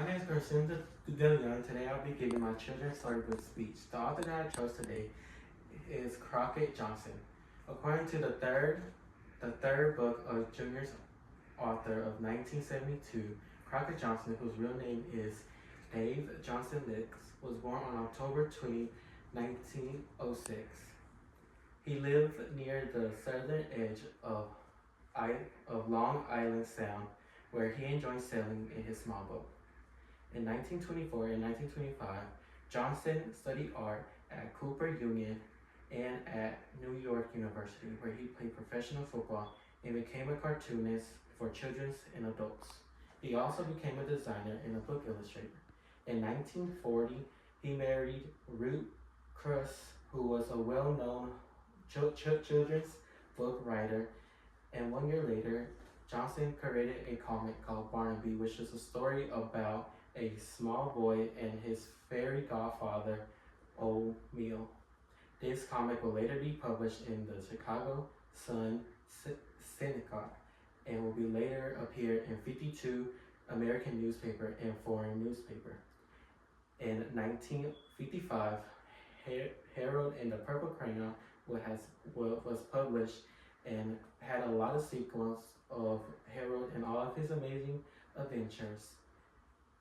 My name is Carson DeLeon. Today I'll be giving my children's storybook speech. The author that I chose today is Crockett Johnson. According to the third book of Junior's author of 1972, Crockett Johnson, whose real name is Dave Johnson Licks, was born on October 20, 1906. He lived near the southern edge of Long Island Sound, where he enjoyed sailing in his small boat. In 1924 and 1925, Johnson studied art at Cooper Union and at New York University, where he played professional football and became a cartoonist for children and adults. He also became a designer and a book illustrator. In 1940, he married Ruth Cross, who was a well-known children's book writer, and 1 year later, Johnson created a comic called Barnaby, which is a story about a small boy and his fairy godfather, O'Meal. This comic will later be published in the Chicago Sun-Syndicat and will be later appear in 52 American newspaper and foreign newspaper. In 1955, Harold and the Purple Crayon was published and had a lot of sequels of Harold and all of his amazing adventures.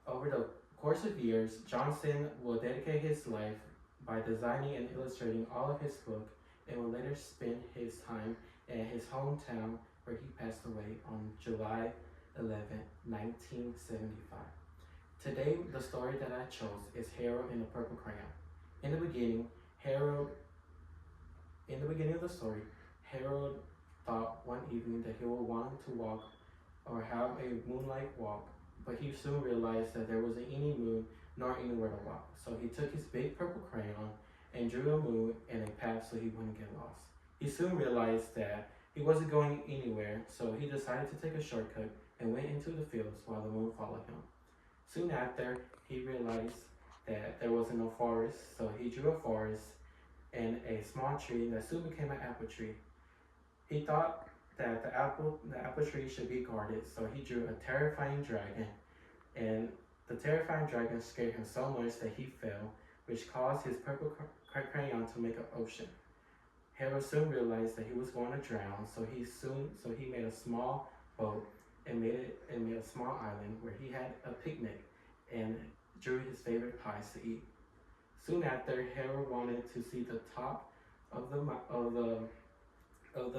Over the course of years, Johnson will dedicate his life by designing and illustrating all of his books and will later spend his time at his hometown where he passed away on July 11, 1975. Today, the story that I chose is Harold and the Purple Crayon. In the beginning of the story, Harold thought one evening that he would want to walk or have a moonlight walk, but he soon realized that there wasn't any moon nor anywhere to walk. So he took his big purple crayon and drew a moon and a path so he wouldn't get lost. He soon realized that he wasn't going anywhere, so he decided to take a shortcut and went into the fields while the moon followed him. Soon after, he realized that there wasn't no forest, so he drew a forest and a small tree that soon became an apple tree. He thought that the apple tree should be guarded, so he drew a terrifying dragon, and the terrifying dragon scared him so much that he fell, which caused his purple crayon to make an ocean. Harold soon realized that he was going to drown, so he made a small boat and made a small island where he had a picnic and drew his favorite pies to eat. Soon after, Harold wanted to see the top of the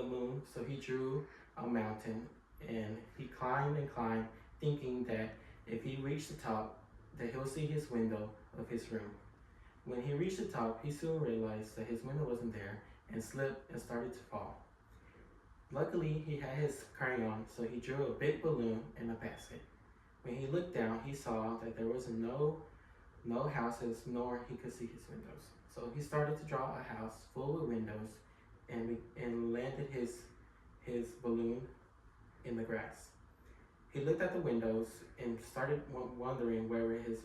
moon, so he drew a mountain and he climbed and climbed, thinking that if he reached the top, that he'll see his window of his room. When he reached the top, he soon realized that his window wasn't there and slipped and started to fall. Luckily, he had his crayon, so he drew a big balloon in a basket. When he looked down, he saw that there was no houses, nor he could see his windows. So he started to draw a house full of windows and landed his balloon in the grass. He looked at the windows and started wondering where was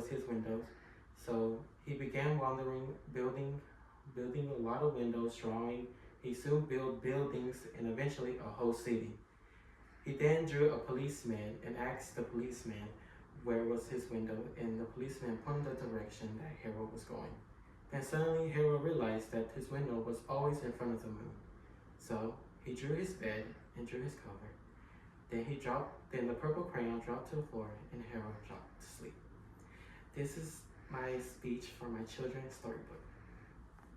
his windows. So he began wandering, building a lot of windows, drawing. He soon built buildings and eventually a whole city. He then drew a policeman and asked the policeman where was his window, and the policeman pointed the direction that Harold was going. Then suddenly Harold realized that his window was always in front of the moon. So he drew his bed and drew his cover. Then the purple crayon dropped to the floor and Harold dropped to sleep. This is my speech for my children's storybook.